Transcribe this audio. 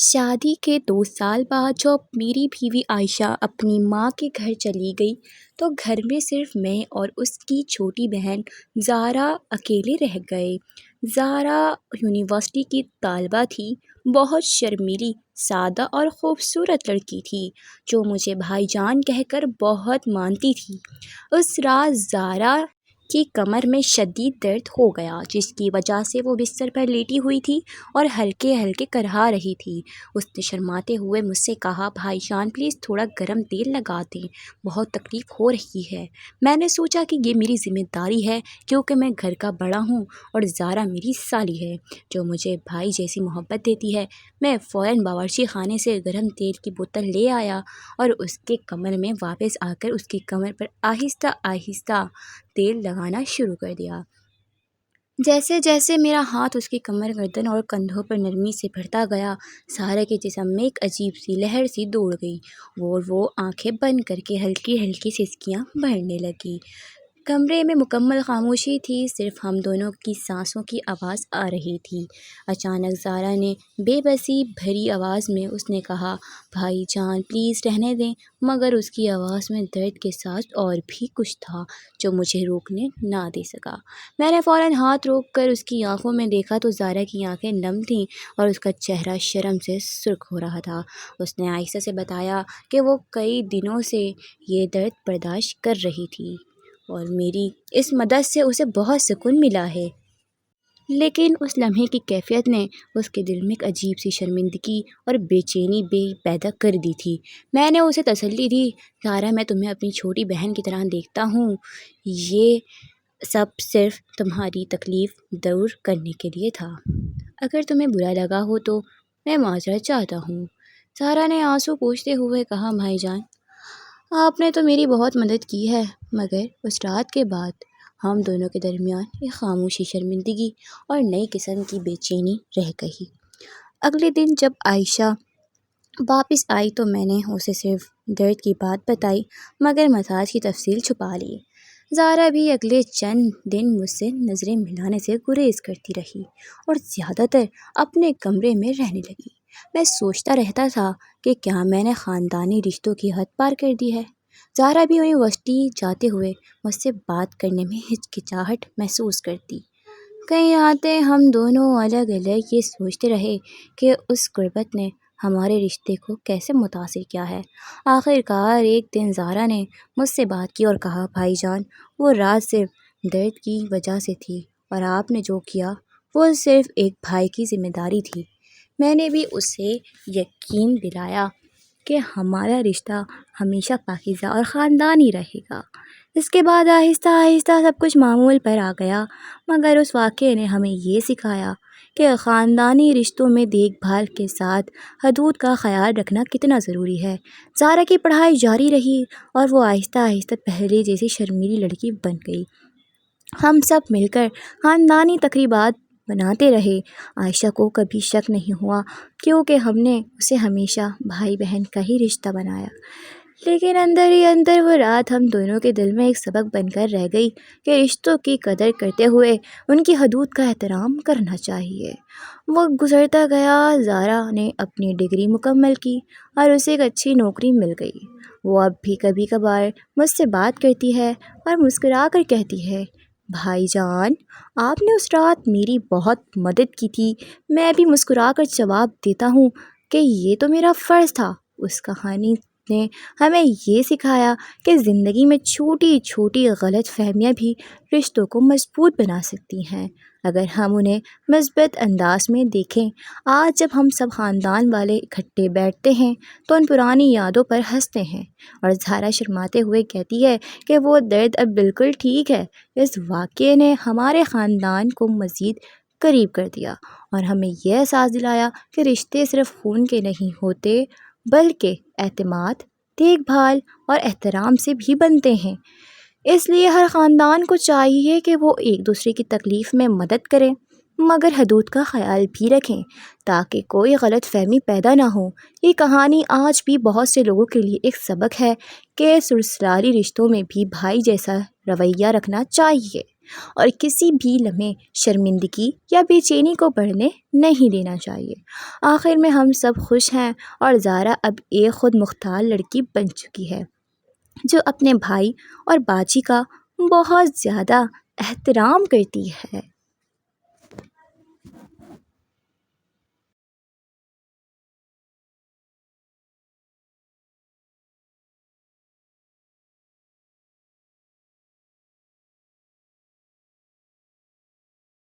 شادی کے 2 سال بعد جب میری بیوی عائشہ اپنی ماں کے گھر چلی گئی تو گھر میں صرف میں اور اس کی چھوٹی بہن زارا اکیلے رہ گئے۔ زارا یونیورسٹی کی طالبہ تھی، بہت شرمیلی، سادہ اور خوبصورت لڑکی تھی جو مجھے بھائی جان کہہ کر بہت مانتی تھی۔ اس رات زارا کی کمر میں شدید درد ہو گیا جس کی وجہ سے وہ بستر پر لیٹی ہوئی تھی اور ہلکے ہلکے کرہا رہی تھی۔ اس نے شرماتے ہوئے مجھ سے کہا، بھائی جان پلیز تھوڑا گرم تیل لگا دیں، بہت تکلیف ہو رہی ہے۔ میں نے سوچا کہ یہ میری ذمہ داری ہے کیونکہ میں گھر کا بڑا ہوں اور زارا میری سالی ہے جو مجھے بھائی جیسی محبت دیتی ہے۔ میں فوراً باورچی خانے سے گرم تیل کی بوتل لے آیا اور اس کے کمر میں واپس آ کر اس کی کمر پر آہستہ آہستہ تیل لگانا شروع کر دیا۔ جیسے جیسے میرا ہاتھ اس کی کمر، گردن اور کندھوں پر نرمی سے بڑھتا گیا، زارا کے جسم میں ایک عجیب سی لہر سی دوڑ گئی اور وہ آنکھیں بند کر کے ہلکی ہلکی سسکیاں بھرنے لگی۔ کمرے میں مکمل خاموشی تھی، صرف ہم دونوں کی سانسوں کی آواز آ رہی تھی۔ اچانک زارا نے بے بسی بھری آواز میں اس نے کہا، بھائی جان پلیز رہنے دیں، مگر اس کی آواز میں درد کے ساتھ اور بھی کچھ تھا جو مجھے روکنے نہ دے سکا۔ میں نے فوراً ہاتھ روک کر اس کی آنکھوں میں دیکھا تو زارا کی آنکھیں نم تھیں اور اس کا چہرہ شرم سے سرخ ہو رہا تھا۔ اس نے عائشہ سے بتایا کہ وہ کئی دنوں سے یہ درد برداشت کر رہی تھی اور میری اس مدد سے اسے بہت سکون ملا ہے۔ لیکن اس لمحے کی کیفیت نے اس کے دل میں ایک عجیب سی شرمندگی اور بے چینی پیدا کر دی تھی۔ میں نے اسے تسلی دی، زارا میں تمہیں اپنی چھوٹی بہن کی طرح دیکھتا ہوں، یہ سب صرف تمہاری تکلیف دور کرنے کے لیے تھا۔ اگر تمہیں برا لگا ہو تو میں معذرت چاہتا ہوں۔ زارا نے آنسو پوچھتے ہوئے کہا، بھائی جان آپ نے تو میری بہت مدد کی ہے، مگر اس رات کے بعد ہم دونوں کے درمیان ایک خاموشی، شرمندگی اور نئی قسم کی بے چینی رہ گئی۔ اگلے دن جب عائشہ واپس آئی تو میں نے اسے صرف درد کی بات بتائی مگر مساج کی تفصیل چھپا لی۔ زارا بھی اگلے چند دن مجھ سے نظریں ملانے سے گریز کرتی رہی اور زیادہ تر اپنے کمرے میں رہنے لگی۔ میں سوچتا رہتا تھا کہ کیا میں نے خاندانی رشتوں کی حد پار کر دی ہے۔ زارا بھی یونیورسٹی جاتے ہوئے مجھ سے بات کرنے میں ہچکچاہٹ محسوس کرتی۔ کئی راتیں ہم دونوں الگ الگ یہ سوچتے رہے کہ اس غربت نے ہمارے رشتے کو کیسے متاثر کیا ہے۔ آخر کار ایک دن زارا نے مجھ سے بات کی اور کہا، بھائی جان وہ رات صرف درد کی وجہ سے تھی اور آپ نے جو کیا وہ صرف ایک بھائی کی ذمہ داری تھی۔ میں نے بھی اسے یقین دلایا کہ ہمارا رشتہ ہمیشہ پاکیزہ اور خاندانی رہے گا۔ اس کے بعد آہستہ آہستہ سب کچھ معمول پر آ گیا، مگر اس واقعے نے ہمیں یہ سکھایا کہ خاندانی رشتوں میں دیکھ بھال کے ساتھ حدود کا خیال رکھنا کتنا ضروری ہے۔ زارا کی پڑھائی جاری رہی اور وہ آہستہ آہستہ پہلے جیسی شرمیلی لڑکی بن گئی۔ ہم سب مل کر خاندانی تقریبات مناتے رہے۔ عائشہ کو کبھی شک نہیں ہوا کیونکہ ہم نے اسے ہمیشہ بھائی بہن کا ہی رشتہ بنایا۔ لیکن اندر ہی اندر وہ رات ہم دونوں کے دل میں ایک سبق بن کر رہ گئی کہ رشتوں کی قدر کرتے ہوئے ان کی حدود کا احترام کرنا چاہیے۔ وقت گزرتا گیا، زارا نے اپنی ڈگری مکمل کی اور اسے ایک اچھی نوکری مل گئی۔ وہ اب بھی کبھی کبھار مجھ سے بات کرتی ہے اور مسکرا کر کہتی ہے، بھائی جان آپ نے اس رات میری بہت مدد کی تھی۔ میں بھی مسکرا کر جواب دیتا ہوں کہ یہ تو میرا فرض تھا۔ اس کہانی نے ہمیں یہ سکھایا کہ زندگی میں چھوٹی چھوٹی غلط فہمیاں بھی رشتوں کو مضبوط بنا سکتی ہیں اگر ہم انہیں مثبت انداز میں دیکھیں۔ آج جب ہم سب خاندان والے اکٹھے بیٹھتے ہیں تو ان پرانی یادوں پر ہنستے ہیں اور زارا شرماتے ہوئے کہتی ہے کہ وہ درد اب بالکل ٹھیک ہے۔ اس واقعے نے ہمارے خاندان کو مزید قریب کر دیا اور ہمیں یہ احساس دلایا کہ رشتے صرف خون کے نہیں ہوتے بلکہ اعتماد، دیکھ بھال اور احترام سے بھی بنتے ہیں۔ اس لیے ہر خاندان کو چاہیے کہ وہ ایک دوسرے کی تکلیف میں مدد کریں مگر حدود کا خیال بھی رکھیں تاکہ کوئی غلط فہمی پیدا نہ ہو۔ یہ کہانی آج بھی بہت سے لوگوں کے لیے ایک سبق ہے کہ سسرالی رشتوں میں بھی بھائی جیسا رویہ رکھنا چاہیے۔ اور کسی بھی لمحے شرمندگی یا بے چینی کو بڑھنے نہیں دینا چاہیے۔ آخر میں ہم سب خوش ہیں اور زارا اب ایک خود مختار لڑکی بن چکی ہے جو اپنے بھائی اور باجی کا بہت زیادہ احترام کرتی ہے۔